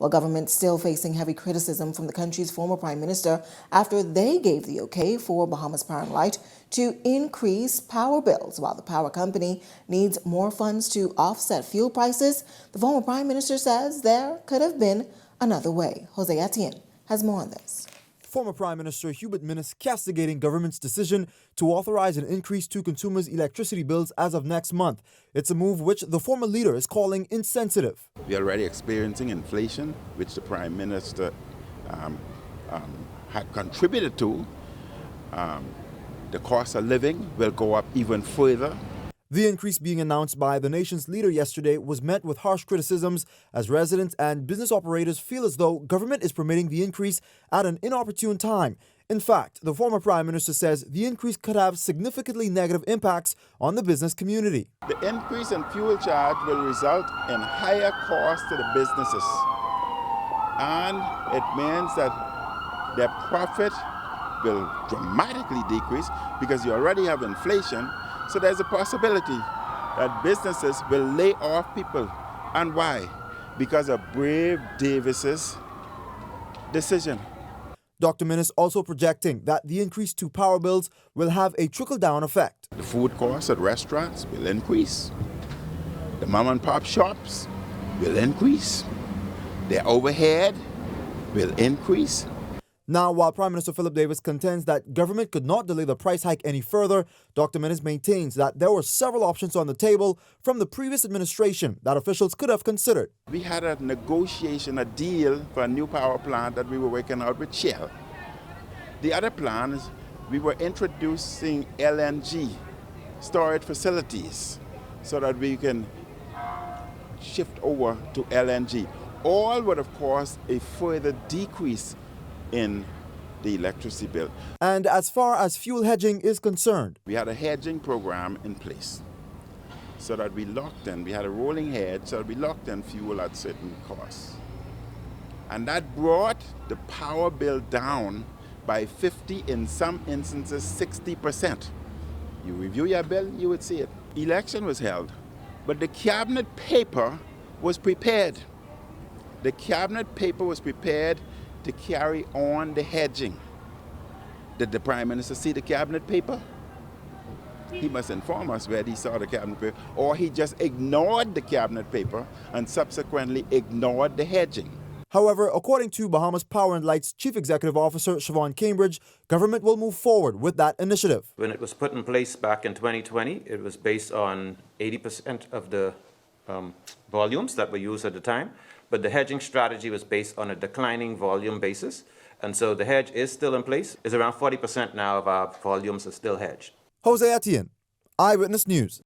while government's still facing heavy criticism from the country's former prime minister after they gave the okay for Bahamas Power and Light to increase power bills. While the power company needs more funds to offset fuel prices, the former prime minister says there could have been another way. Jose Etienne has more on this. Former Prime Minister PM Minnis castigating government's decision to authorize an increase to consumers' electricity bills as of next month. It's a move which the former leader is calling insensitive. We are already experiencing inflation, which the Prime Minister had contributed to. The cost of living will go up even further. The increase being announced by the nation's leader yesterday was met with harsh criticisms as residents and business operators feel as though government is permitting the increase at an inopportune time. In fact, the former prime minister says the increase could have significantly negative impacts on the business community. The increase in fuel charge will result in higher costs to the businesses, and it means that their profit will dramatically decrease because you already have inflation. So there's a possibility that businesses will lay off people. And why? Because of Brave Davis's decision. Dr. Minnis also projecting that the increase to power bills will have a trickle-down effect. The food costs at restaurants will increase. The mom and pop shops will increase. Their overhead will increase. Now, while Prime Minister Philip Davis contends that government could not delay the price hike any further, Dr. Minnis maintains that there were several options on the table from the previous administration that officials could have considered. We had a negotiation, a deal for a new power plant that we were working out with Shell. The other plan is we were introducing LNG storage facilities so that we can shift over to LNG. All would have caused a further decrease in the electricity bill. And as far as fuel hedging is concerned, we had a hedging program in place so that we locked in, we had a rolling hedge so that we locked in fuel at certain costs. And that brought the power bill down by 50, in some instances 60%. You review your bill, you would see it. Election was held, but the cabinet paper was prepared. The cabinet paper was prepared to carry on the hedging. Did the Prime Minister see the cabinet paper? He must inform us whether he saw the cabinet paper, or he just ignored the cabinet paper and subsequently ignored the hedging. However, according to Bahamas Power and Light's Chief Executive Officer Siobhan Cambridge, government will move forward with that initiative. When it was put in place back in 2020, it was based on 80% of the volumes that were used at the time. But the hedging strategy was based on a declining volume basis. And so the hedge is still in place. It's around 40% now of our volumes are still hedged. Jose Etienne, Eyewitness News.